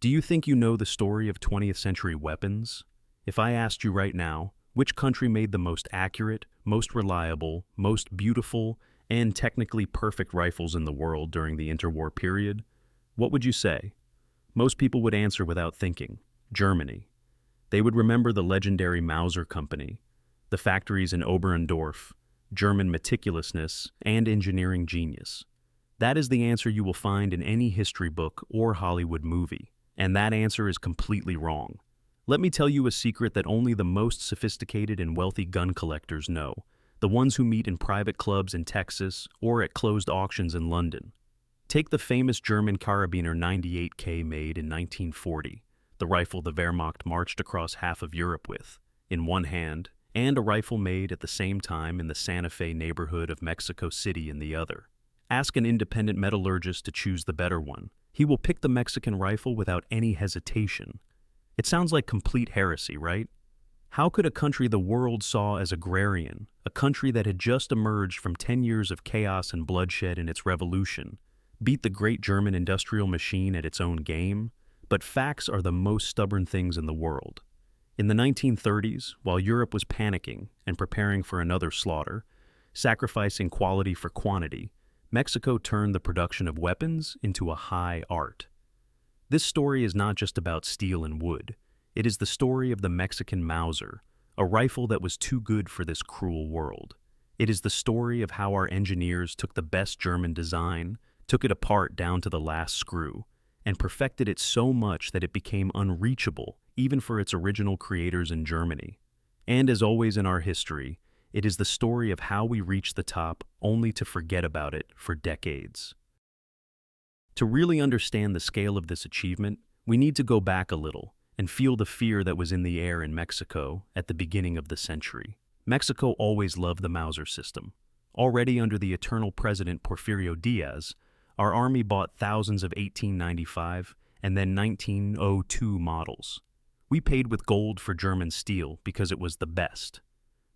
Do you think you know the story of 20th century weapons? If I asked you right now, which country made the most accurate, most reliable, most beautiful, and technically perfect rifles in the world during the interwar period, what would you say? Most people would answer without thinking, Germany. They would remember the legendary Mauser company, the factories in Oberndorf, German meticulousness, and engineering genius. That is the answer you will find in any history book or Hollywood movie, and that answer is completely wrong. Let me tell you a secret that only the most sophisticated and wealthy gun collectors know, the ones who meet in private clubs in Texas or at closed auctions in London. Take the famous German Karabiner 98K made in 1940, the rifle the Wehrmacht marched across half of Europe with, in one hand, and a rifle made at the same time in the Santa Fe neighborhood of Mexico City in the other. Ask an independent metallurgist to choose the better one. He will pick the Mexican rifle without any hesitation. It sounds like complete heresy, right? How could a country the world saw as agrarian, a country that had just emerged from 10 years of chaos and bloodshed in its revolution, beat the great German industrial machine at its own game? But facts are the most stubborn things in the world. In the 1930s, while Europe was panicking and preparing for another slaughter, sacrificing quality for quantity, Mexico turned the production of weapons into a high art. This story is not just about steel and wood. It is the story of the Mexican Mauser, a rifle that was too good for this cruel world. It is the story of how our engineers took the best German design, took it apart down to the last screw, and perfected it so much that it became unreachable even for its original creators in Germany. And as always in our history, it is the story of how we reached the top only to forget about it for decades. To really understand the scale of this achievement, we need to go back a little and feel the fear that was in the air in Mexico at the beginning of the century. Mexico always loved the Mauser system. Already under the eternal president Porfirio Diaz, our army bought thousands of 1895 and then 1902 models. We paid with gold for German steel because it was the best.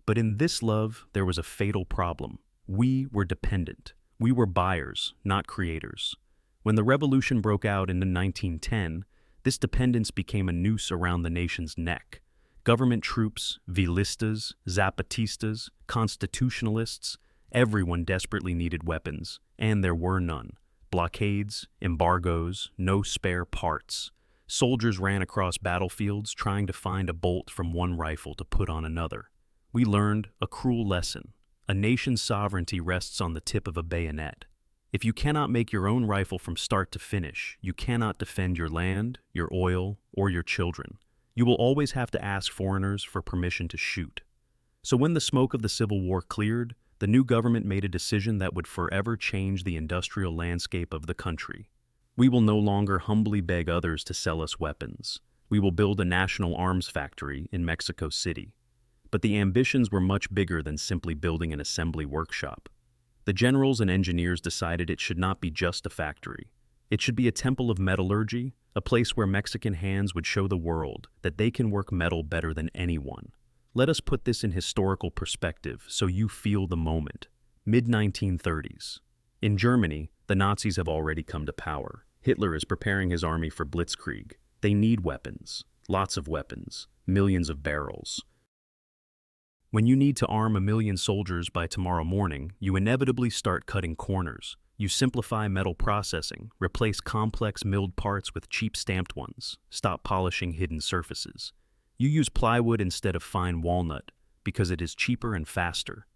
But in this love, there was a fatal problem. We were dependent. We were buyers, not creators. When the revolution broke out in 1910, this dependence became a noose around the nation's neck. Government troops, Villistas, Zapatistas, constitutionalists, everyone desperately needed weapons, and there were none. Blockades, embargoes, no spare parts. Soldiers ran across battlefields trying to find a bolt from one rifle to put on another. We learned a cruel lesson. A nation's sovereignty rests on the tip of a bayonet. If you cannot make your own rifle from start to finish, you cannot defend your land, your oil, or your children. You will always have to ask foreigners for permission to shoot. So when the smoke of the Civil War cleared, the new government made a decision that would forever change the industrial landscape of the country. We will no longer humbly beg others to sell us weapons. We will build a national arms factory in Mexico City. But the ambitions were much bigger than simply building an assembly workshop. The generals and engineers decided it should not be just a factory. It should be a temple of metallurgy, a place where Mexican hands would show the world that they can work metal better than anyone. Let us put this in historical perspective so you feel the moment. Mid-1930s. In Germany, the Nazis have already come to power. Hitler is preparing his army for blitzkrieg. They need weapons. Lots of weapons. Millions of barrels. When you need to arm 1 million soldiers by tomorrow morning, you inevitably start cutting corners. You simplify metal processing, replace complex milled parts with cheap stamped ones, stop polishing hidden surfaces. You use plywood instead of fine walnut because it is cheaper and faster.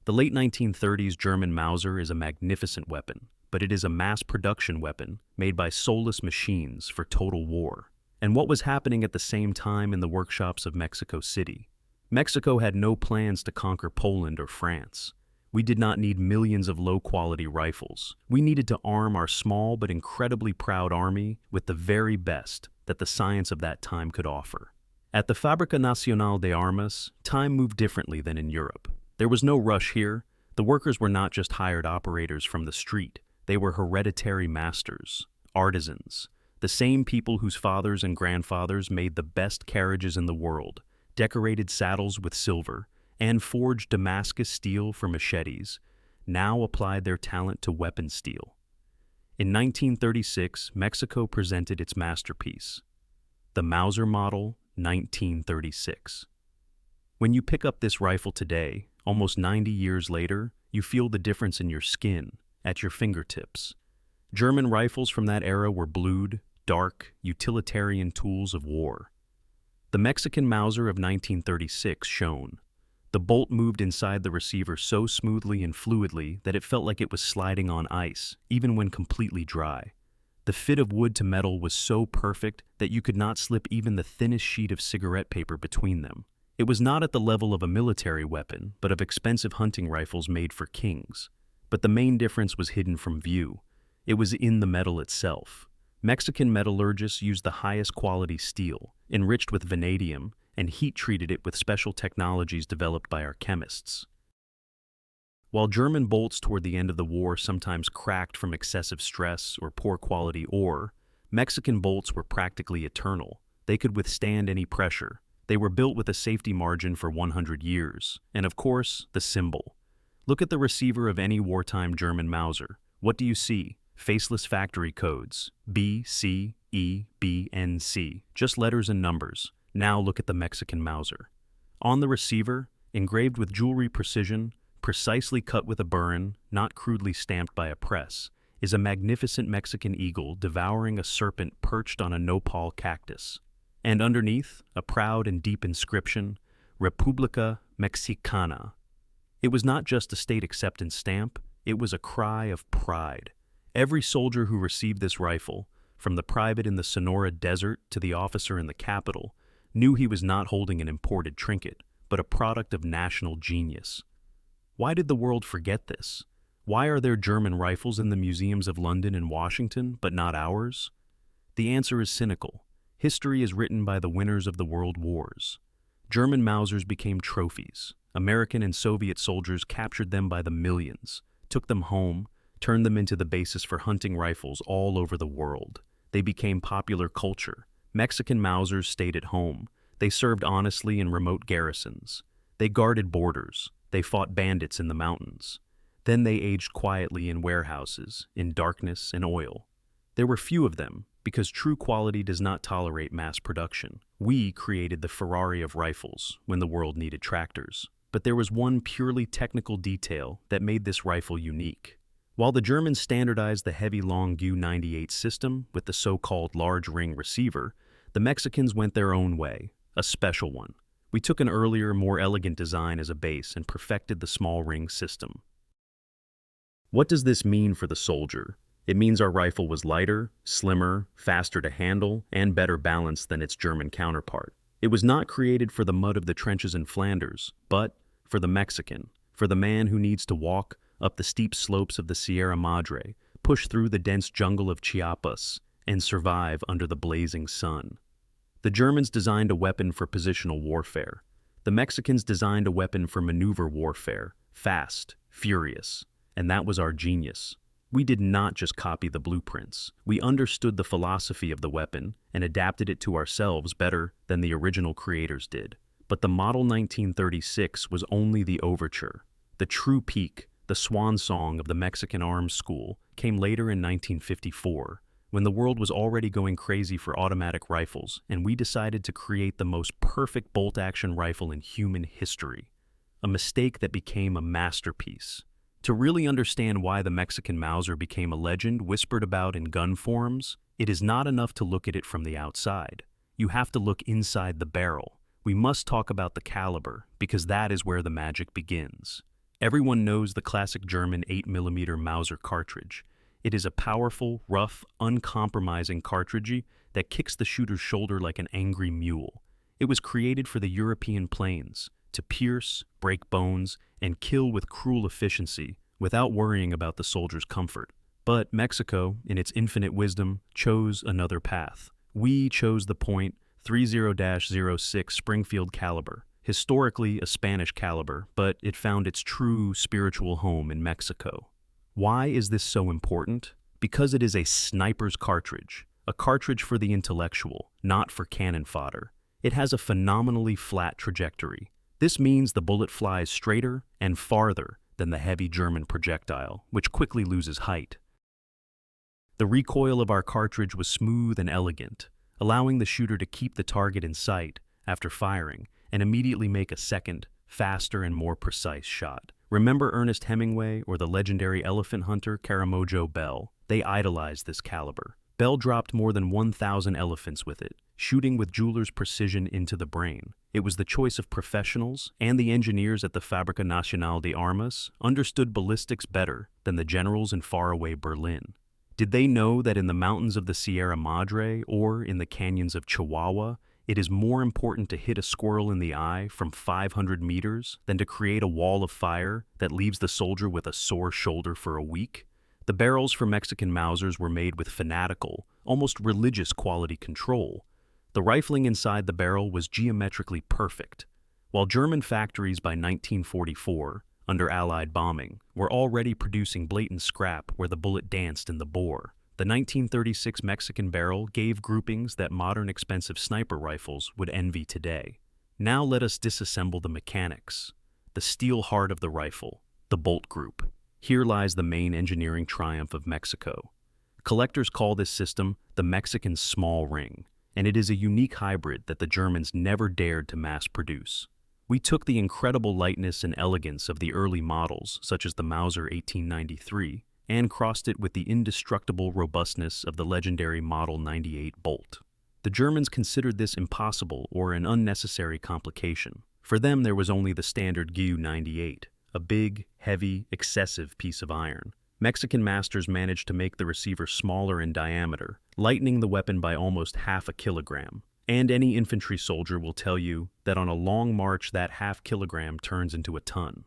The late 1930s German Mauser is a magnificent weapon, but it is a mass production weapon made by soulless machines for total war. And what was happening at the same time in the workshops of Mexico City? Mexico had no plans to conquer Poland or France. We did not need millions of low-quality rifles. We needed to arm our small but incredibly proud army with the very best that the science of that time could offer. At the Fábrica Nacional de Armas, time moved differently than in Europe. There was no rush here. The workers were not just hired operators from the street. They were hereditary masters, artisans, the same people whose fathers and grandfathers made the best carriages in the world, decorated saddles with silver, and forged Damascus steel for machetes, now applied their talent to weapon steel. In 1936, Mexico presented its masterpiece, the Mauser Model 1936. When you pick up this rifle today, almost 90 years later, you feel the difference in your skin, at your fingertips. German rifles from that era were blued, dark, utilitarian tools of war. The Mexican Mauser of 1936 shone. The bolt moved inside the receiver so smoothly and fluidly that it felt like it was sliding on ice, even when completely dry. The fit of wood to metal was so perfect that you could not slip even the thinnest sheet of cigarette paper between them. It was not at the level of a military weapon, but of expensive hunting rifles made for kings. But the main difference was hidden from view. It was in the metal itself. Mexican metallurgists used the highest quality steel, enriched with vanadium, and heat-treated it with special technologies developed by our chemists. While German bolts toward the end of the war sometimes cracked from excessive stress or poor quality ore, Mexican bolts were practically eternal. They could withstand any pressure. They were built with a safety margin for 100 years. And of course, the symbol. Look at the receiver of any wartime German Mauser. What do you see? Faceless factory codes. B, C, E, B, N, C. Just letters and numbers. Now look at the Mexican Mauser. On the receiver, engraved with jewelry precision, precisely cut with a burin, not crudely stamped by a press, is a magnificent Mexican eagle devouring a serpent perched on a nopal cactus. And underneath, a proud and deep inscription, República Mexicana. It was not just a state acceptance stamp, it was a cry of pride. Every soldier who received this rifle, from the private in the Sonora desert to the officer in the capital, knew he was not holding an imported trinket, but a product of national genius. Why did the world forget this? Why are there German rifles in the museums of London and Washington, but not ours? The answer is cynical. History is written by the winners of the world wars. German Mausers became trophies. American and Soviet soldiers captured them by the millions, took them home, turned them into the basis for hunting rifles all over the world. They became popular culture. Mexican Mausers stayed at home. They served honestly in remote garrisons. They guarded borders. They fought bandits in the mountains. Then they aged quietly in warehouses, in darkness and oil. There were few of them, because true quality does not tolerate mass production. We created the Ferrari of rifles when the world needed tractors. But there was one purely technical detail that made this rifle unique. While the Germans standardized the heavy long Gu-98 system with the so-called large ring receiver, the Mexicans went their own way, a special one. We took an earlier, more elegant design as a base and perfected the small ring system. What does this mean for the soldier? It means our rifle was lighter, slimmer, faster to handle, and better balanced than its German counterpart. It was not created for the mud of the trenches in Flanders, but for the Mexican, for the man who needs to walk up the steep slopes of the Sierra Madre, push through the dense jungle of Chiapas, and survive under the blazing sun. The Germans designed a weapon for positional warfare. The Mexicans designed a weapon for maneuver warfare, fast, furious, and that was our genius. We did not just copy the blueprints. We understood the philosophy of the weapon and adapted it to ourselves better than the original creators did. But the Model 1936 was only the overture. The true peak, the swan song of the Mexican arms school, came later in 1954, when the world was already going crazy for automatic rifles, and we decided to create the most perfect bolt-action rifle in human history. A mistake that became a masterpiece. To really understand why the Mexican Mauser became a legend whispered about in gun forums, it is not enough to look at it from the outside. You have to look inside the barrel. We must talk about the caliber, because that is where the magic begins. Everyone knows the classic German 8mm Mauser cartridge. It is a powerful, rough, uncompromising cartridge that kicks the shooter's shoulder like an angry mule. It was created for the European plains, to pierce, break bones, and kill with cruel efficiency without worrying about the soldier's comfort. But Mexico, in its infinite wisdom, chose another path. We chose the .30-06 Springfield caliber, historically a Spanish caliber, but it found its true spiritual home in Mexico. Why is this so important? Because it is a sniper's cartridge, a cartridge for the intellectual, not for cannon fodder. It has a phenomenally flat trajectory. This means the bullet flies straighter and farther than the heavy German projectile, which quickly loses height. The recoil of our cartridge was smooth and elegant, allowing the shooter to keep the target in sight after firing and immediately make a second, faster and more precise shot. Remember Ernest Hemingway or the legendary elephant hunter Karamojo Bell? They idolized this caliber. Bell dropped more than 1,000 elephants with it, shooting with jeweler's precision into the brain. It was the choice of professionals, and the engineers at the Fábrica Nacional de Armas understood ballistics better than the generals in faraway Berlin. Did they know that in the mountains of the Sierra Madre or in the canyons of Chihuahua, it is more important to hit a squirrel in the eye from 500 meters than to create a wall of fire that leaves the soldier with a sore shoulder for a week? The barrels for Mexican Mausers were made with fanatical, almost religious quality control. The rifling inside the barrel was geometrically perfect. While German factories by 1944, under Allied bombing, were already producing blatant scrap where the bullet danced in the bore, the 1936 Mexican barrel gave groupings that modern expensive sniper rifles would envy today. Now let us disassemble the mechanics. The steel heart of the rifle, the bolt group. Here lies the main engineering triumph of Mexico. Collectors call this system the Mexican small ring, and it is a unique hybrid that the Germans never dared to mass produce. We took the incredible lightness and elegance of the early models, such as the Mauser 1893, and crossed it with the indestructible robustness of the legendary Model 98 Bolt. The Germans considered this impossible or an unnecessary complication. For them, there was only the standard GU 98, a big, heavy, excessive piece of iron. Mexican masters managed to make the receiver smaller in diameter, lightening the weapon by almost half a kilogram. And any infantry soldier will tell you that on a long march that half kilogram turns into a ton.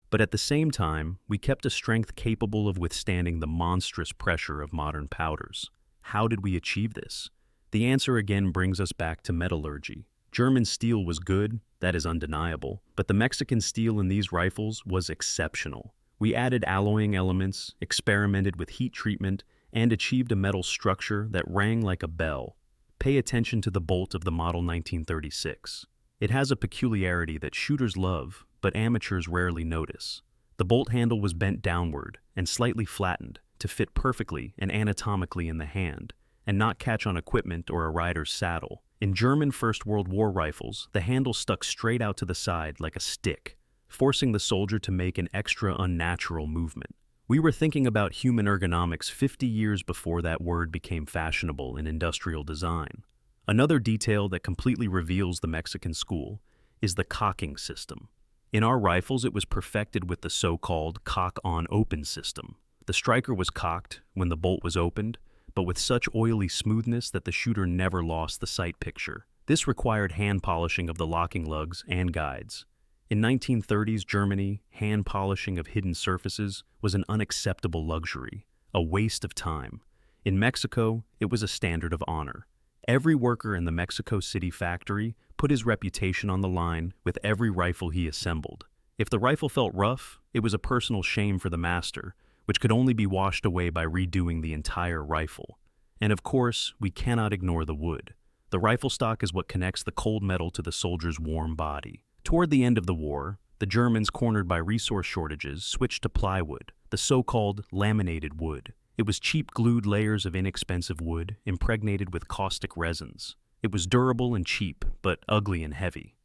But at the same time, we kept a strength capable of withstanding the monstrous pressure of modern powders. How did we achieve this? The answer again brings us back to metallurgy. German steel was good, that is undeniable, but the Mexican steel in these rifles was exceptional. We added alloying elements, experimented with heat treatment, and achieved a metal structure that rang like a bell. Pay attention to the bolt of the Model 1936. It has a peculiarity that shooters love, but amateurs rarely notice. The bolt handle was bent downward and slightly flattened to fit perfectly and anatomically in the hand, and not catch on equipment or a rider's saddle. In German First World War rifles, the handle stuck straight out to the side like a stick, forcing the soldier to make an extra unnatural movement. We were thinking about human ergonomics 50 years before that word became fashionable in industrial design. Another detail that completely reveals the Mexican school is the cocking system. In our rifles, it was perfected with the so-called cock-on-open system. The striker was cocked when the bolt was opened, but with such oily smoothness that the shooter never lost the sight picture. This required hand polishing of the locking lugs and guides. In 1930s Germany, hand polishing of hidden surfaces was an unacceptable luxury, a waste of time. In Mexico, it was a standard of honor. Every worker in the Mexico City factory put his reputation on the line with every rifle he assembled. If the rifle felt rough, it was a personal shame for the master, which could only be washed away by redoing the entire rifle. And of course, we cannot ignore the wood. The rifle stock is what connects the cold metal to the soldier's warm body. Toward the end of the war, the Germans, cornered by resource shortages, switched to plywood, the so-called laminated wood. It was cheap glued layers of inexpensive wood impregnated with caustic resins. It was durable and cheap, but ugly and heavy.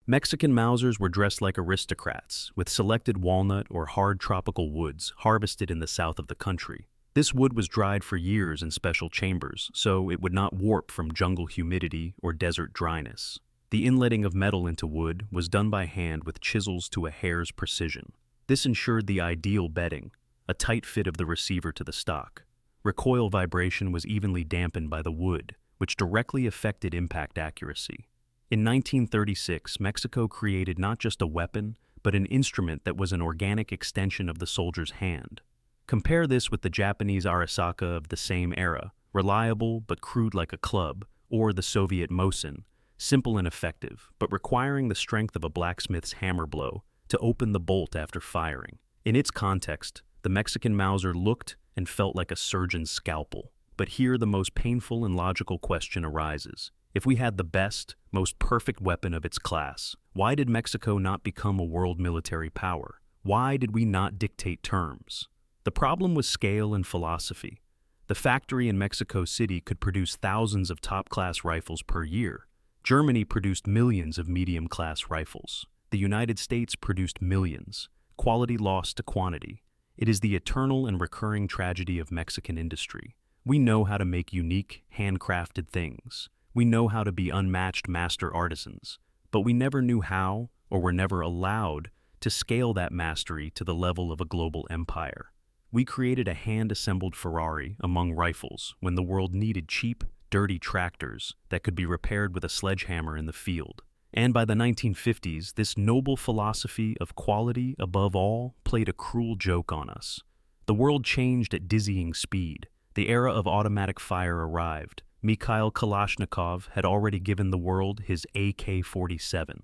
Mexican Mausers were dressed like aristocrats, with selected walnut or hard tropical woods harvested in the south of the country. This wood was dried for years in special chambers, so it would not warp from jungle humidity or desert dryness. The inletting of metal into wood was done by hand with chisels to a hair's precision. This ensured the ideal bedding, a tight fit of the receiver to the stock. Recoil vibration was evenly dampened by the wood, which directly affected impact accuracy. In 1936, Mexico created not just a weapon, but an instrument that was an organic extension of the soldier's hand. Compare this with the Japanese Arisaka of the same era, reliable but crude like a club, or the Soviet Mosin, simple and effective, but requiring the strength of a blacksmith's hammer blow to open the bolt after firing. In its context, the Mexican Mauser looked and felt like a surgeon's scalpel. But here the most painful and logical question arises. If we had the best, most perfect weapon of its class, why did Mexico not become a world military power? Why did we not dictate terms? The problem was scale and philosophy. The factory in Mexico City could produce thousands of top-class rifles per year. Germany produced millions of medium-class rifles. The United States produced millions. Quality lost to quantity. It is the eternal and recurring tragedy of Mexican industry. We know how to make unique, handcrafted things. We know how to be unmatched master artisans. But we never knew how, or were never allowed, to scale that mastery to the level of a global empire. We created a hand-assembled Ferrari among rifles when the world needed cheap, dirty tractors that could be repaired with a sledgehammer in the field. And by the 1950s, this noble philosophy of quality above all played a cruel joke on us. The world changed at dizzying speed. The era of automatic fire arrived. Mikhail Kalashnikov had already given the world his AK-47.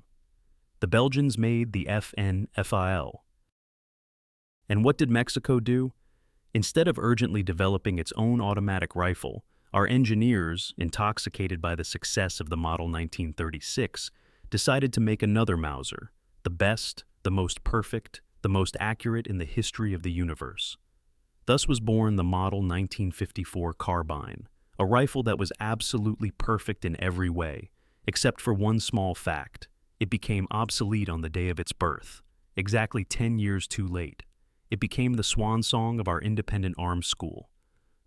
The Belgians made the FN-FAL. And what did Mexico do? Instead of urgently developing its own automatic rifle, our engineers, intoxicated by the success of the Model 1936, decided to make another Mauser, the best, the most perfect, the most accurate in the history of the universe. Thus was born the Model 1954 Carbine, a rifle that was absolutely perfect in every way, except for one small fact. It became obsolete on the day of its birth, exactly 10 years too late. It became the swan song of our independent arms school,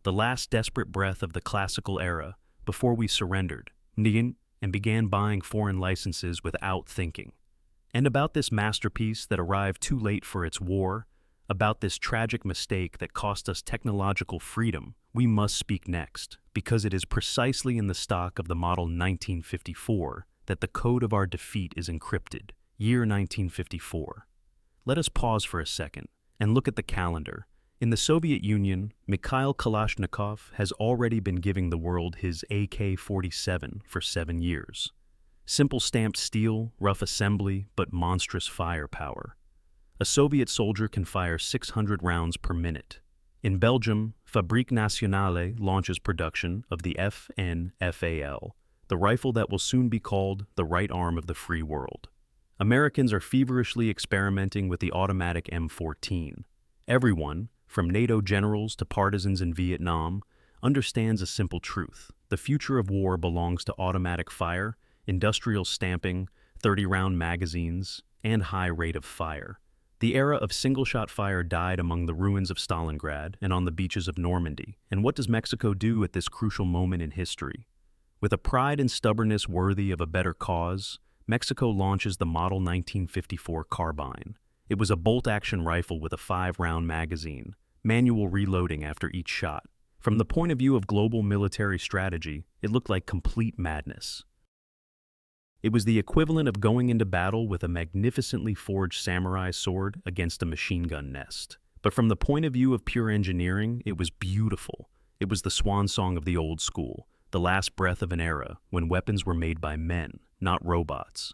the last desperate breath of the classical era before we surrendered and began buying foreign licenses without thinking. And about this masterpiece that arrived too late for its war, about this tragic mistake that cost us technological freedom, we must speak next, because it is precisely in the stock of the Model 1954 that the code of our defeat is encrypted, year 1954. Let us pause for a second and look at the calendar. In the Soviet Union, Mikhail Kalashnikov has already been giving the world his AK-47 for 7 years. Simple stamped steel, rough assembly, but monstrous firepower. A Soviet soldier can fire 600 rounds per minute. In Belgium, Fabrique Nationale launches production of the FN-FAL, the rifle that will soon be called the right arm of the free world. Americans are feverishly experimenting with the automatic M14. Everyone, from NATO generals to partisans in Vietnam, understands a simple truth. The future of war belongs to automatic fire, industrial stamping, 30-round magazines, and high rate of fire. The era of single-shot fire died among the ruins of Stalingrad and on the beaches of Normandy. And what does Mexico do at this crucial moment in history? With a pride and stubbornness worthy of a better cause, Mexico launches the Model 1954 Carbine. It was a bolt-action rifle with a 5-round magazine, manual reloading after each shot. From the point of view of global military strategy, it looked like complete madness. It was the equivalent of going into battle with a magnificently forged samurai sword against a machine gun nest. But from the point of view of pure engineering, it was beautiful. It was the swan song of the old school, the last breath of an era when weapons were made by men, not robots.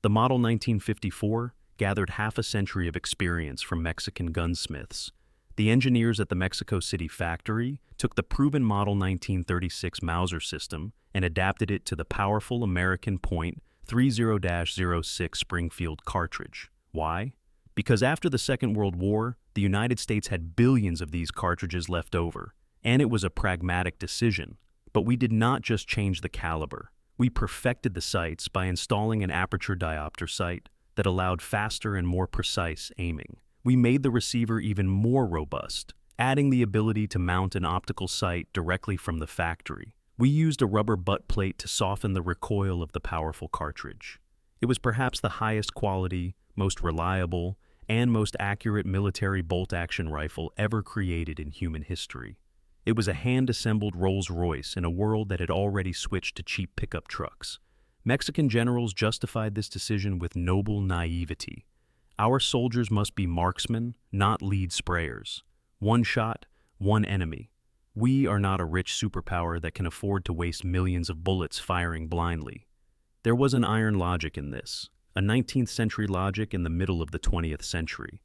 The Model 1954 gathered half a century of experience from Mexican gunsmiths. The engineers at the Mexico City factory took the proven Model 1936 Mauser system and adapted it to the powerful American .30-06 Springfield cartridge. Why? Because after the Second World War, the United States had billions of these cartridges left over, and it was a pragmatic decision. But we did not just change the caliber. We perfected the sights by installing an aperture diopter sight that allowed faster and more precise aiming. We made the receiver even more robust, adding the ability to mount an optical sight directly from the factory. We used a rubber butt plate to soften the recoil of the powerful cartridge. It was perhaps the highest quality, most reliable, and most accurate military bolt-action rifle ever created in human history. It was a hand-assembled Rolls-Royce in a world that had already switched to cheap pickup trucks. Mexican generals justified this decision with noble naivety. Our soldiers must be marksmen, not lead sprayers. One shot, one enemy. We are not a rich superpower that can afford to waste millions of bullets firing blindly. There was an iron logic in this, a 19th century logic in the middle of the 20th century.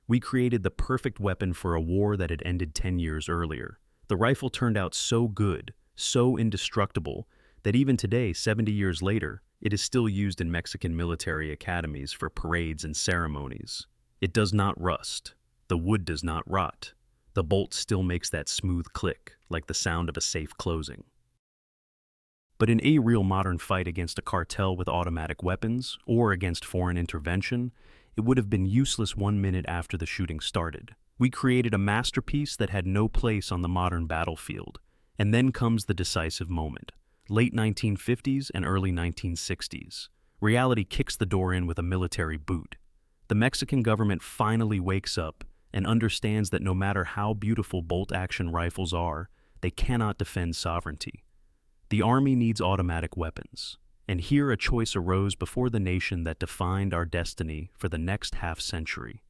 We created the perfect weapon for a war that had ended 10 years earlier. The rifle turned out so good, so indestructible, that even today, 70 years later, it is still used in Mexican military academies for parades and ceremonies. It does not rust. The wood does not rot. The bolt still makes that smooth click, like the sound of a safe closing. But in a real modern fight against a cartel with automatic weapons, or against foreign intervention, it would have been useless 1 minute after the shooting started. We created a masterpiece that had no place on the modern battlefield. And then comes the decisive moment. Late 1950s and early 1960s. Reality kicks the door in with a military boot. The Mexican government finally wakes up and understands that no matter how beautiful bolt-action rifles are, they cannot defend sovereignty. The army needs automatic weapons. And here a choice arose before the nation that defined our destiny for the next half-century.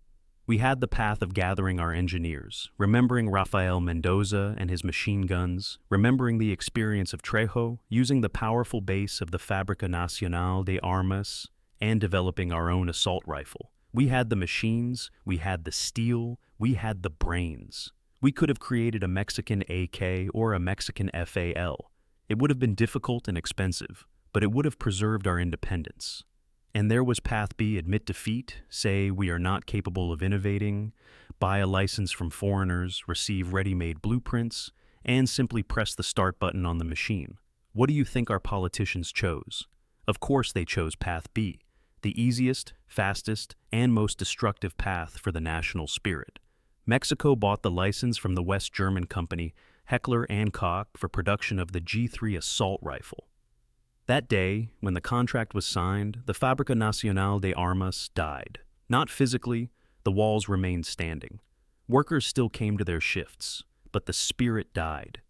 We had the path of gathering our engineers, remembering Rafael Mendoza and his machine guns, remembering the experience of Trejo, using the powerful base of the Fábrica Nacional de Armas, and developing our own assault rifle. We had the machines, we had the steel, we had the brains. We could have created a Mexican AK or a Mexican FAL. It would have been difficult and expensive, but it would have preserved our independence. And there was path B: admit defeat, say we are not capable of innovating, buy a license from foreigners, receive ready-made blueprints, and simply press the start button on the machine. What do you think our politicians chose? Of course they chose path B, the easiest, fastest, and most destructive path for the national spirit. Mexico bought the license from the West German company Heckler & Koch for production of the G3 assault rifle. That day, when the contract was signed, the Fábrica Nacional de Armas died. Not physically, the walls remained standing. Workers still came to their shifts, but the spirit died.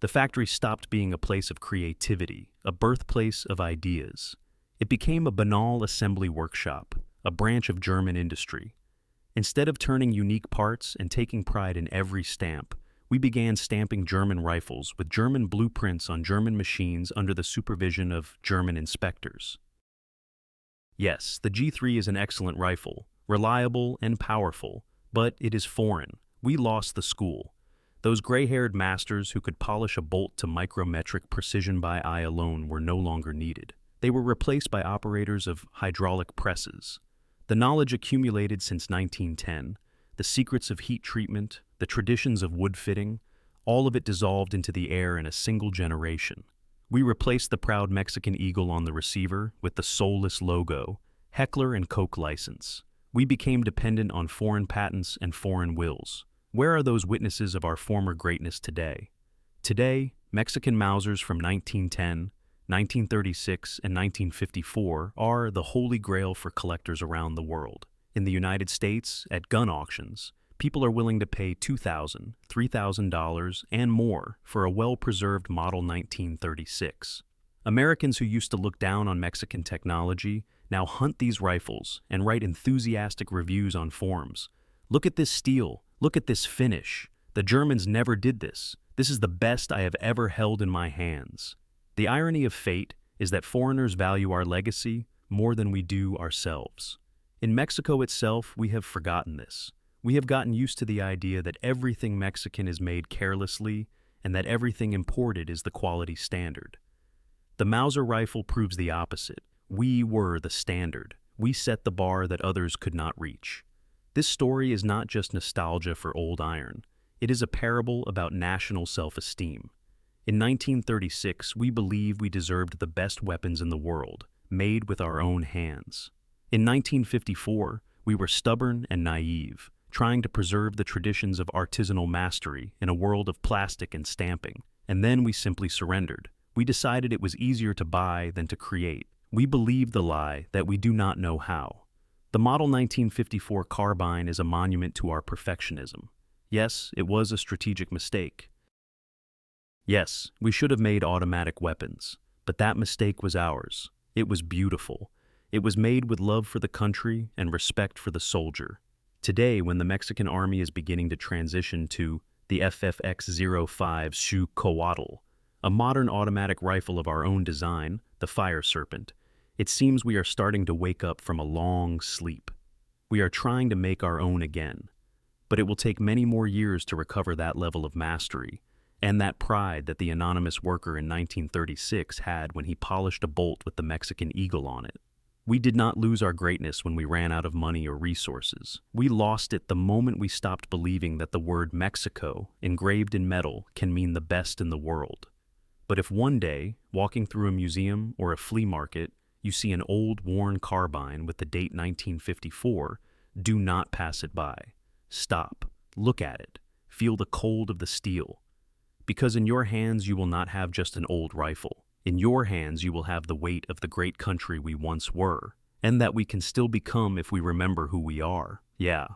The factory stopped being a place of creativity, a birthplace of ideas. It became a banal assembly workshop, a branch of German industry. Instead of turning unique parts and taking pride in every stamp, we began stamping German rifles with German blueprints on German machines under the supervision of German inspectors. Yes, the G3 is an excellent rifle, reliable and powerful, but it is foreign. We lost the school. Those gray-haired masters who could polish a bolt to micrometric precision by eye alone were no longer needed. They were replaced by operators of hydraulic presses. The knowledge accumulated since 1910, the secrets of heat treatment, the traditions of wood fitting, all of it dissolved into the air in a single generation. We replaced the proud Mexican eagle on the receiver with the soulless logo, Heckler & Koch license. We became dependent on foreign patents and foreign wills. Where are those witnesses of our former greatness today? Today, Mexican Mausers from 1910, 1936, and 1954 are the holy grail for collectors around the world. In the United States, at gun auctions, people are willing to pay $2,000, $3,000, and more for a well-preserved Model 1936. Americans who used to look down on Mexican technology now hunt these rifles and write enthusiastic reviews on forums. Look at this steel. Look at this finish. The Germans never did this. This is the best I have ever held in my hands. The irony of fate is that foreigners value our legacy more than we do ourselves. In Mexico itself, we have forgotten this. We have gotten used to the idea that everything Mexican is made carelessly and that everything imported is the quality standard. The Mauser rifle proves the opposite. We were the standard. We set the bar that others could not reach. This story is not just nostalgia for old iron. It is a parable about national self-esteem. In 1936, we believed we deserved the best weapons in the world, made with our own hands. In 1954, we were stubborn and naive, trying to preserve the traditions of artisanal mastery in a world of plastic and stamping. And then we simply surrendered. We decided it was easier to buy than to create. We believed the lie that we do not know how. The Model 1954 carbine is a monument to our perfectionism. Yes, it was a strategic mistake. Yes, we should have made automatic weapons, but that mistake was ours. It was beautiful. It was made with love for the country and respect for the soldier. Today, when the Mexican army is beginning to transition to the FFX-05 Shoe Coatl, a modern automatic rifle of our own design, the Fire Serpent, it seems we are starting to wake up from a long sleep. We are trying to make our own again, but it will take many more years to recover that level of mastery and that pride that the anonymous worker in 1936 had when he polished a bolt with the Mexican eagle on it. We did not lose our greatness when we ran out of money or resources. We lost it the moment we stopped believing that the word Mexico, engraved in metal, can mean the best in the world. But if one day, walking through a museum or a flea market, you see an old, worn carbine with the date 1954, do not pass it by. Stop, look at it, feel the cold of the steel. Because in your hands you will not have just an old rifle. In your hands you will have the weight of the great country we once were, and that we can still become if we remember who we are. Yeah,